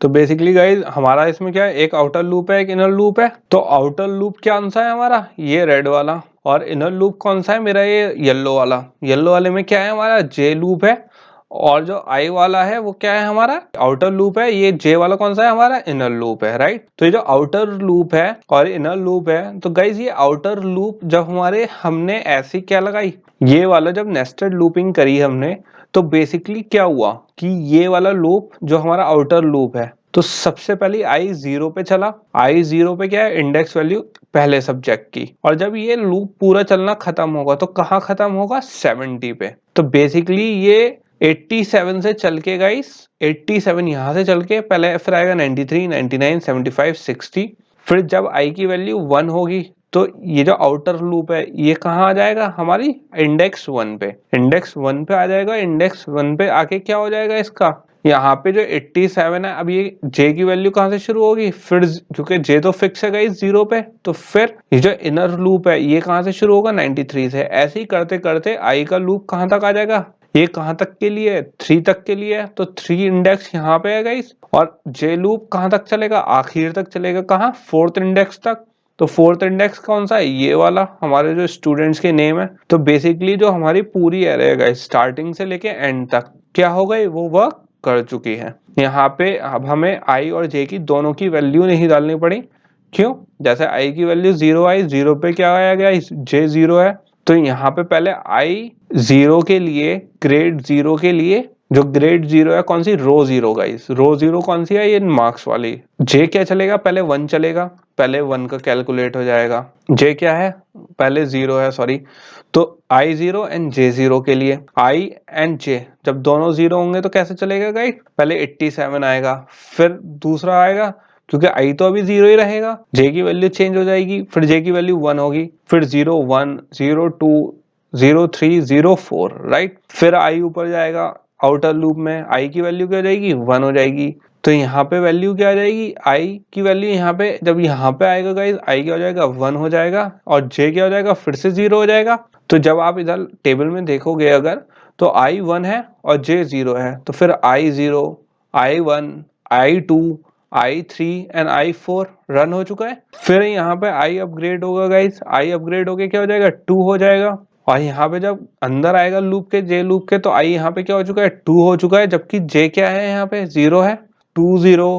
तो basically guys हमारा इसमें क्या है, एक आउटर लूप है, एक इनर लूप है। तो आउटर लूप कौन सा है हमारा, ये रेड वाला, और इनर लूप कौन सा है मेरा, ये येलो वाला। येलो वाले में क्या है हमारा, जे लूप है, और जो आई वाला है वो क्या है हमारा, आउटर लूप है। ये जे वाला कौन सा है हमारा, इनर लूप है, राइट। तो ये जो आउटर लूप है और इनर लूप है, तो गाइज ये आउटर लूप जब हमारे हमने ऐसी क्या लगाई, ये वाला जब नेस्टेड लूपिंग करी हमने, तो बेसिकली क्या हुआ कि ये वाला लूप जो हमारा आउटर लूप है, तो सबसे पहले आई जीरो पे चला। आई जीरो पे क्या है, इंडेक्स वैल्यू पहले सब्जेक्ट की, और जब ये लूप पूरा चलना खत्म होगा तो कहाँ खत्म होगा, 70 पे। तो बेसिकली ये 87 से चल के गाइस, 87 यहाँ से चल के पहले फिर आएगा 93, 99, 75, 60। फिर जब आई की वैल्यू 1 होगी तो ये जो आउटर लूप है ये कहाँ आ जाएगा, हमारी इंडेक्स 1 पे। इंडेक्स 1 पे आ जाएगा। इंडेक्स 1 पे आके क्या हो जाएगा इसका, यहाँ पे जो 87 है, अब ये j की वैल्यू कहाँ से शुरू होगी, फिर क्योंकि j तो फिक्स है गाइस 0 पे, तो फिर ये जो इनर लूप है ये कहाँ से शुरू होगा, 93 से। ऐसे ही करते करते i का लूप कहाँ तक आ जाएगा, ये कहाँ तक के लिए है, 3 तक के लिए है, तो 3 इंडेक्स यहाँ पे है गाइस। और j लूप कहाँ तक चलेगा, आखिर तक चलेगा, कहाँ, 4th इंडेक्स तक। तो 4th इंडेक्स कौन सा है, ये वाला, हमारे जो स्टूडेंट्स के नेम है। तो बेसिकली जो हमारी पूरी एरे है गाइस, स्टार्टिंग से लेके एंड तक क्या हो गई, वो वर्क कर चुकी है। यहाँ पे अब हमें आई और जे की दोनों की वैल्यू नहीं डालनी पड़ी। क्यों, जैसे आई की वैल्यू 0 आई, 0 पे क्या आया गया, जे 0 है, तो यहाँ पे पहले आई 0 के लिए, ग्रेड 0 के लिए, जो ग्रेड 0 है कौन सी, रो 0 गाइस, रो 0 कौन सी है, ये मार्क्स वाली। जे क्या चलेगा, पहले 1 चलेगा, पहले 1 का कैलकुलेट हो जाएगा। जे क्या है, पहले 0 है, सॉरी। तो आई 0 एंड जे 0 के लिए, आई एंड जे जब दोनों 0 होंगे तो कैसे चलेगा गाइस, पहले 87 आएगा, फिर दूसरा आएगा, क्योंकि आई तो अभी 0 ही रहेगा, जे की वैल्यू चेंज हो जाएगी, फिर जे की वैल्यू 1 होगी, फिर 0 1 0 2 0 3 0 4, राइट। फिर आई ऊपर जाएगा, आउटर लूप में आई की वैल्यू क्या हो जाएगी, 1 हो जाएगी। तो यहाँ पे वैल्यू क्या आ जाएगी, आई की वैल्यू यहाँ पे, जब यहाँ पे आएगा गाइस, आई क्या हो जाएगा, 1 हो जाएगा, और जे क्या हो जाएगा, फिर से 0 हो जाएगा। तो जब आप इधर टेबल में देखोगे अगर, तो आई 1 है और जे 0 है, तो फिर आई 0, आई 1, आई 2, आई 3 एंड आई 4 रन हो चुका है। फिर यहाँ पे आई अपग्रेड होगा गाइस, आई अपग्रेड होके क्या हो जाएगा, 2 हो जाएगा। और यहाँ पे जब अंदर आएगा लूप के, जे लूप के, तो आई यहाँ पे क्या हो चुका है, 2 हो चुका है, जबकि जे क्या है, यहाँ पे 0 है। 2 0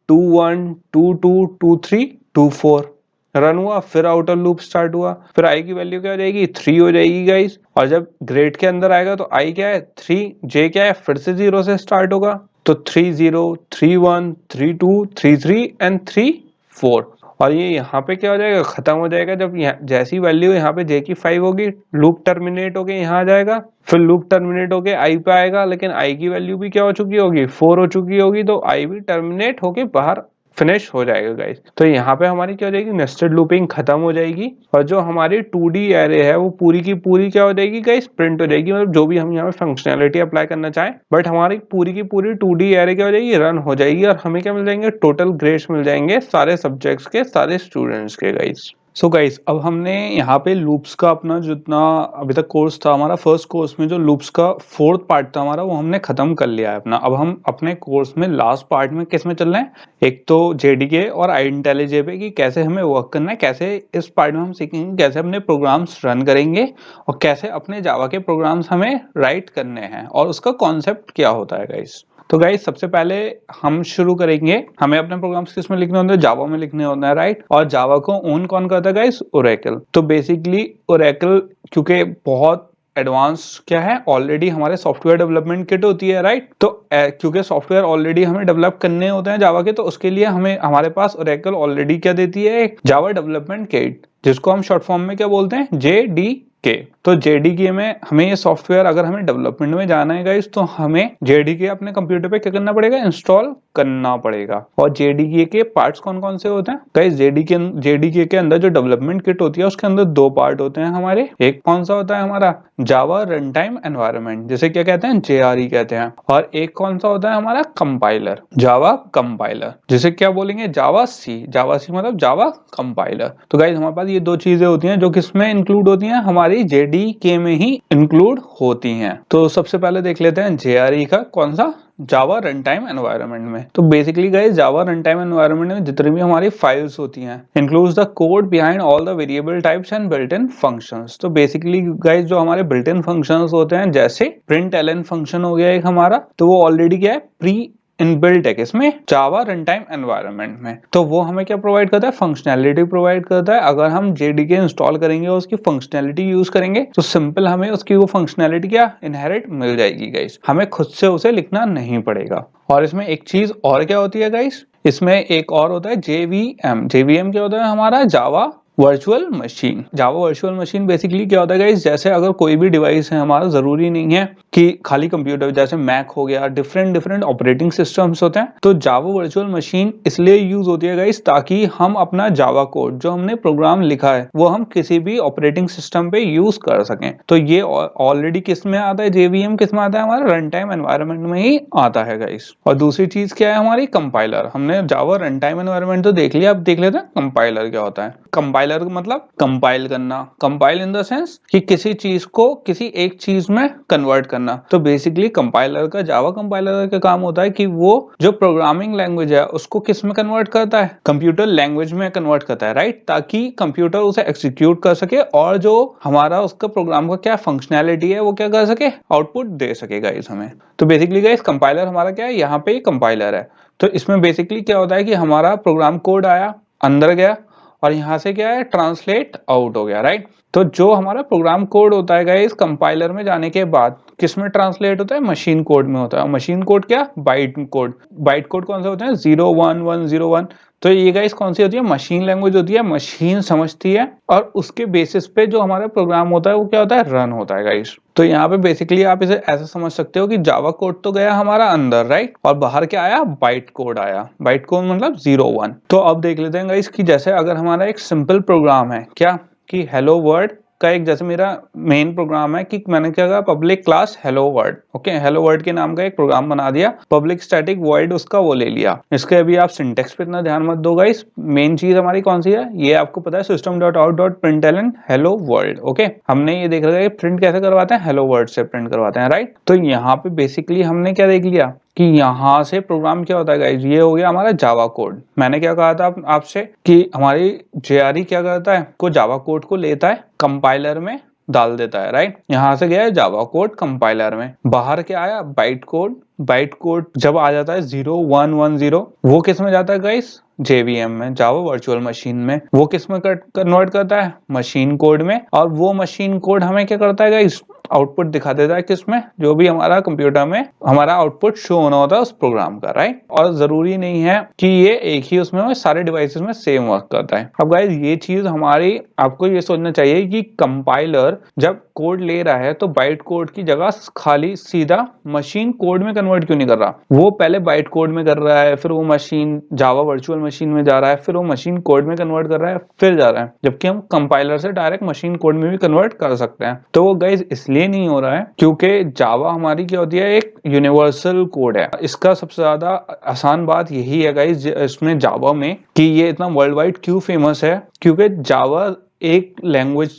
2 1 2 2 2 3 2 4 रन हुआ, फिर आउटर लूप स्टार्ट हुआ, फिर आई की वैल्यू क्या हो जाएगी, 3 हो जाएगी गाइस। और जब ग्रेड के अंदर आएगा तो आई क्या है, 3, जे क्या है, फिर से 0 से स्टार्ट होगा, तो 3 0 3 1 3 2 3 3 एंड 3 4। और ये यहाँ पे क्या हो जाएगा, खत्म हो जाएगा, जब जैसी वैल्यू यहाँ पे जे की 5 होगी, लूप टर्मिनेट होके यहाँ आ जाएगा, फिर लूप टर्मिनेट होके आई पे आएगा, लेकिन आई की वैल्यू भी क्या हो चुकी होगी, 4 हो चुकी होगी, तो आई भी टर्मिनेट होके बाहर फिनिश हो जाएगा गाइस। तो यहाँ पे हमारी क्या हो जाएगी, नेस्टेड लूपिंग खत्म हो जाएगी, और जो हमारी 2D एरे है वो पूरी की पूरी क्या हो जाएगी गाइस, प्रिंट हो जाएगी। मतलब जो भी हम यहाँ पे फंक्शनैलिटी अप्लाई करना चाहें, बट हमारी पूरी की पूरी 2D एरे क्या हो जाएगी, रन हो जाएगी, और हमें क्या मिल जाएंगे, टोटल ग्रेड्स मिल जाएंगे सारे सब्जेक्ट्स के, सारे स्टूडेंट्स के गाइस। सो गाइस, अब हमने यहाँ पे लूप्स का अपना जितना अभी तक कोर्स था हमारा, फर्स्ट कोर्स में जो लूप्स का 4th पार्ट था हमारा, वो हमने खत्म कर लिया है अपना। अब हम अपने कोर्स में लास्ट पार्ट में किस में चल रहे हैं, एक तो जेडीके और आईइंटेलिजे पे, कि कैसे हमें वर्क करना है, कैसे इस पार्ट में हम सीखेंगे कैसे अपने प्रोग्राम्स रन करेंगे, और कैसे अपने जावा के प्रोग्राम्स हमें राइट करने हैं, और उसका कॉन्सेप्ट क्या होता है गाइस। तो गाइस सबसे पहले हम शुरू करेंगे, हमें अपने प्रोग्राम्स किस में लिखने होते हैं, जावा में लिखने होते हैं, राइट। और जावा को ओन कौन करता है गाइस, ओरेकल। तो बेसिकली ओरेकल क्योंकि बहुत एडवांस क्या है, ऑलरेडी हमारे सॉफ्टवेयर डेवलपमेंट किट होती है, राइट। तो क्योंकि सॉफ्टवेयर ऑलरेडी हमें डेवलप करने होते हैं जावा के, तो उसके लिए हमें हमारे पास ओरेकल ऑलरेडी क्या देती है, एक जावा डेवलपमेंट किट, जिसको हम शॉर्ट फॉर्म में क्या बोलते हैं, JDK। तो JDK में हमें ये सॉफ्टवेयर, अगर हमें डेवलपमेंट में जाना है गाइस, तो हमें JDK अपने कंप्यूटर पे क्या करना पड़ेगा, इंस्टॉल करना पड़ेगा। और JDK के पार्ट्स कौन कौन से होते हैं गाइस, JDK के अंदर जो डेवलपमेंट किट होती है उसके अंदर 2 पार्ट होते हैं हमारे। एक कौन सा होता है हमारा, जावा रन टाइम एनवायरनमेंट, जिसे क्या कहते हैं, JRE कहते हैं। और एक कौन सा होता है हमारा, कंपाइलर, जावा कंपाइलर, जिसे क्या बोलेंगे, जावा सी मतलब जावा कंपाइलर। तो गाइस हमारे पास ये 2 चीजें होती हैं जो किसमें इंक्लूड होती हैं, हमारी JDK में ही इंक्लूड होती हैं। तो सबसे पहले देख लेते हैं JRE का, कौन सा, जावा रन टाइम एनवायरनमेंट में। तो बेसिकली गाइस जावा रन टाइम एनवायरनमेंट में जितनी भी हमारी फाइल्स होती हैं includes the code behind all the variable types and built in functions. तो बेसिकली गाइस जो हमारे बिल्ट इन फंक्शंस होते हैं जैसे प्रिंट एलन फंक्शन हो गया एक हमारा, तो वो ऑलरेडी क्या है प्री इनबिल्ट है किसमें, जावा रन टाइम एनवायरनमेंट में। तो वो हमें क्या प्रोवाइड करता है, फंक्शनैलिटी प्रोवाइड करता है। अगर हम जेडीके इंस्टॉल करेंगे और उसकी फंक्शनैलिटी यूज करेंगे तो सिंपल हमें उसकी वो फंक्शनैलिटी क्या इनहेरिट मिल जाएगी गाइस, हमें खुद से उसे लिखना नहीं पड़ेगा। और इसमें एक चीज और क्या होती है गाइस, इसमें एक और होता है जेवीएम। जेवीएम क्या होता है हमारा, Java virtual machine. Java virtual machine basically क्या होता है गाइस, जैसे अगर कोई भी डिवाइस है हमारा, जरूरी नहीं है कि खाली कंप्यूटर, जैसे मैक हो गया, डिफरेंट डिफरेंट ऑपरेटिंग सिस्टम्स होते हैं। तो जावा वर्चुअल मशीन इसलिए यूज होती है गाइस ताकि हम अपना जावा कोड जो हमने प्रोग्राम लिखा है वो हम किसी भी ऑपरेटिंग सिस्टम पे यूज कर सकें। तो ये ऑलरेडी किस में आता है, जेवीएम किस में आता है, हमारा रन टाइम एनवायरनमेंट में ही आता है गाइस। और दूसरी चीज क्या है हमारी, कंपाइलर। हमने जावा रन टाइम एनवायरनमेंट तो देख लिया, अब देख लेते हैं कंपाइलर क्या होता है। कंपाइलर का मतलब कंपाइल करना, कंपाइल इन द सेंस कि किसी चीज को किसी एक चीज में कन्वर्ट करना। तो बेसिकली कंपाइलर का, जावा कंपाइलर का काम होता है कि वो जो प्रोग्रामिंग लैंग्वेज है उसको किस में कन्वर्ट करता है, कंप्यूटर लैंग्वेज में कन्वर्ट करता है, राइट, ताकि कंप्यूटर उसे एग्जीक्यूट कर सके और जो हमारा उसका प्रोग्राम का क्या फंक्शनैलिटी है वो क्या कर सके, आउटपुट दे सके गाइस हमें। तो बेसिकली गाइस कंपाइलर हमारा क्या है, यहाँ पे कंपाइलर है। तो इसमें बेसिकली क्या होता है कि हमारा प्रोग्राम कोड आया, अंदर गया और यहाँ से क्या है, ट्रांसलेट आउट हो गया, राइट। तो जो हमारा प्रोग्राम कोड होता है गाइस कंपाइलर में जाने के बाद किस में ट्रांसलेट होता है, मशीन कोड में होता है। मशीन कोड क्या, बाइट कोड। बाइट कोड कौन से होते हैं, 01101। तो ये गाइस कौन सी होती है, मशीन लैंग्वेज होती है, मशीन समझती है और उसके बेसिस पे जो हमारा प्रोग्राम होता है वो क्या होता है, रन होता है गाइस। तो यहाँ पे बेसिकली आप इसे ऐसा समझ सकते हो कि जावा कोड तो गया हमारा अंदर, राइट, और बाहर क्या आया, बाइट कोड आया। बाइट कोड मतलब 01। तो अब देख लेते हैं गाइस कि जैसे अगर हमारा एक सिंपल प्रोग्राम है क्या, कि हेलो वर्ल्ड का एक, जैसे मेरा मेन प्रोग्राम है कि मैंने क्या कहा, public class hello world, okay, hello world के नाम का एक प्रोग्राम बना दिया, पब्लिक स्टैटिक वॉइड उसका वो ले लिया। इसके अभी आप सिंटेक्स पे इतना ध्यान मत दो गाइस, मेन चीज हमारी कौन सी है, ये आपको पता है, system.out.println हेलो वर्ल्ड। ओके, हमने ये देख रखा है प्रिंट कैसे करवाते हैं, हेलो वर्ल्ड से प्रिंट करवाते हैं, राइट। तो यहाँ पे बेसिकली हमने क्या देख लिया कि यहाँ से प्रोग्राम क्या होता है गाइस, ये हो गया हमारा जावा कोड। मैंने क्या कहा था आपसे कि हमारी जेआरई क्या करता है, को जावा कोड को लेता है, कंपाइलर में डाल देता है, राइट। यहाँ से गया है जावा कोड कंपाइलर में, बाहर क्या आया, बाइट कोड। बाइट कोड जब आ जाता है 0110, वो किस में जाता है गाइस, जेवीएम में, जावा वर्चुअल मशीन में। वो किस में कन्वर्ट करता है, मशीन कोड में। और वो मशीन कोड हमें क्या करता है गाइस, आउटपुट दिखा देता है किसमें, जो भी हमारा कंप्यूटर में हमारा आउटपुट शो होना होता है उस प्रोग्राम का, राइट। और जरूरी नहीं है कि ये एक ही उसमें सारे डिवाइसेस में सेम वर्क करता है। अब गाइस ये चीज हमारी, आपको ये सोचना चाहिए कि कंपाइलर जब कोड ले रहा है तो बाइट कोड की जगह खाली सीधा मशीन कोड में कन्वर्ट क्यों नहीं कर रहा, वो पहले बाइट कोड में कर रहा है, फिर वो मशीन जावा वर्चुअल मशीन में जा रहा है, फिर वो मशीन कोड में कन्वर्ट कर रहा है, फिर जा रहा है, जबकि हम कंपाइलर से डायरेक्ट मशीन कोड में भी कन्वर्ट कर सकते हैं। तो वो गाइस इसलिए नहीं हो रहा है क्योंकि जावा हमारी क्या होती है, एक यूनिवर्सल कोड है। इसका सबसे ज्यादा आसान बात यही है गाइस इसमें जावा में कि ये इतना वर्ल्ड वाइड क्यों फेमस है, क्योंकि जावा एक लैंग्वेज,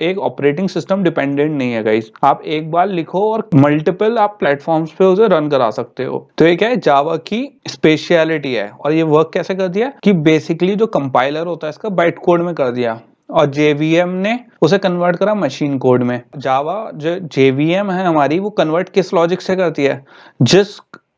एक ऑपरेटिंग सिस्टम डिपेंडेंट नहीं है गाइस। आप एक बार लिखो और मल्टीपल आप प्लेटफॉर्म्स पे उसे रन करा सकते हो। तो ये क्या है, जावा की स्पेशलिटी है। और ये वर्क कैसे कर दिया कि बेसिकली जो कंपाइलर होता है इसका बाइट कोड में कर दिया और जेवीएम ने उसे कन्वर्ट करा मशीन कोड में। जावा जो जेवीएम है हमारी, वो कन्वर्ट किस लॉजिक से करती है,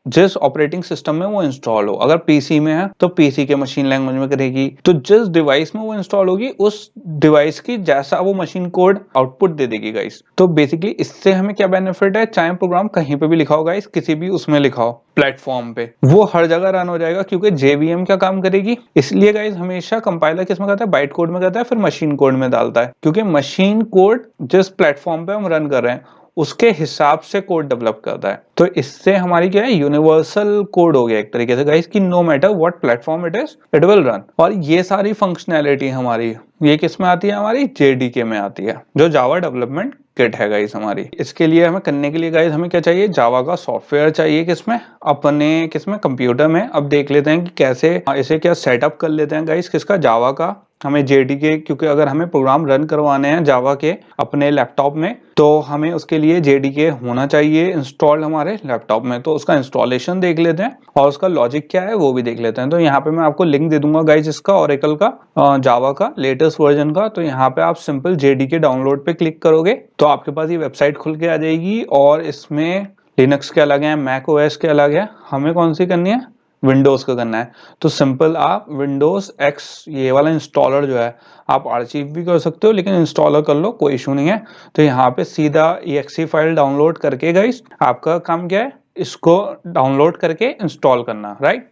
जिस ऑपरेटिंग सिस्टम में वो इंस्टॉल हो। अगर पीसी में है तो पीसी के मशीन लैंग्वेज में करेगी, तो जिस डिवाइस में वो इंस्टॉल होगी उस डिवाइस की जैसा वो मशीन कोड आउटपुट दे देगी गाइस। तो बेसिकली इससे हमें क्या बेनिफिट है, चाहे प्रोग्राम कहीं पे भी लिखा हो गाइस, किसी भी उसमें लिखा हो प्लेटफॉर्म पे, वो हर जगह रन हो जाएगा क्योंकि जेवीएम क्या काम करेगी। इसलिए गाइस हमेशा कंपाइलर किस में करता है, बाइट कोड में करता है, फिर मशीन कोड में डालता है, क्योंकि मशीन कोड जिस प्लेटफॉर्म पे हम रन कर रहे हैं उसके हिसाब से कोड डेवलप करता है। तो इससे हमारी क्या है, यूनिवर्सल कोड हो गया एक तरीके से गाइस, कि no matter what platform it is it will run. और ये सारी फंक्शनैलिटी हमारी ये किस में आती है, हमारी जेडीके में आती है, जो जावा डेवलपमेंट किट है गाइस हमारी। इसके लिए हमें करने के लिए गाइस हमें क्या चाहिए, जावा का सॉफ्टवेयर चाहिए, किसमें, अपने किसमें, कंप्यूटर में। अब देख लेते हैं कि कैसे इसे क्या सेटअप कर लेते हैं गाइस, किसका, जावा का हमें जेडीके, क्योंकि अगर हमें प्रोग्राम रन करवाने हैं जावा के अपने लैपटॉप में तो हमें उसके लिए जेडीके होना चाहिए इंस्टॉल्ड हमारे लैपटॉप में। तो उसका इंस्टॉलेशन देख लेते हैं और उसका लॉजिक क्या है वो भी देख लेते हैं। तो यहाँ पे मैं आपको लिंक दे दूंगा गाइज इसका, ओरेकल का जावा का लेटेस्ट वर्जन का। तो यहाँ पे आप सिंपल जेडीके डाउनलोड पे क्लिक करोगे तो आपके पास ये वेबसाइट खुल के आ जाएगी और इसमें लिनक्स के अलग है, मैक ओएस के अलग है, हमें कौन सी करनी है, विंडोज का करना है। तो सिंपल आप विंडोज एक्स ये वाला इंस्टॉलर जो है आप आर्चिव भी कर सकते हो, लेकिन इंस्टॉलर कर लो कोई इशू नहीं है। तो यहाँ पे सीधा exe फाइल डाउनलोड करके गाइस आपका काम क्या है, इसको डाउनलोड करके इंस्टॉल करना, राइट।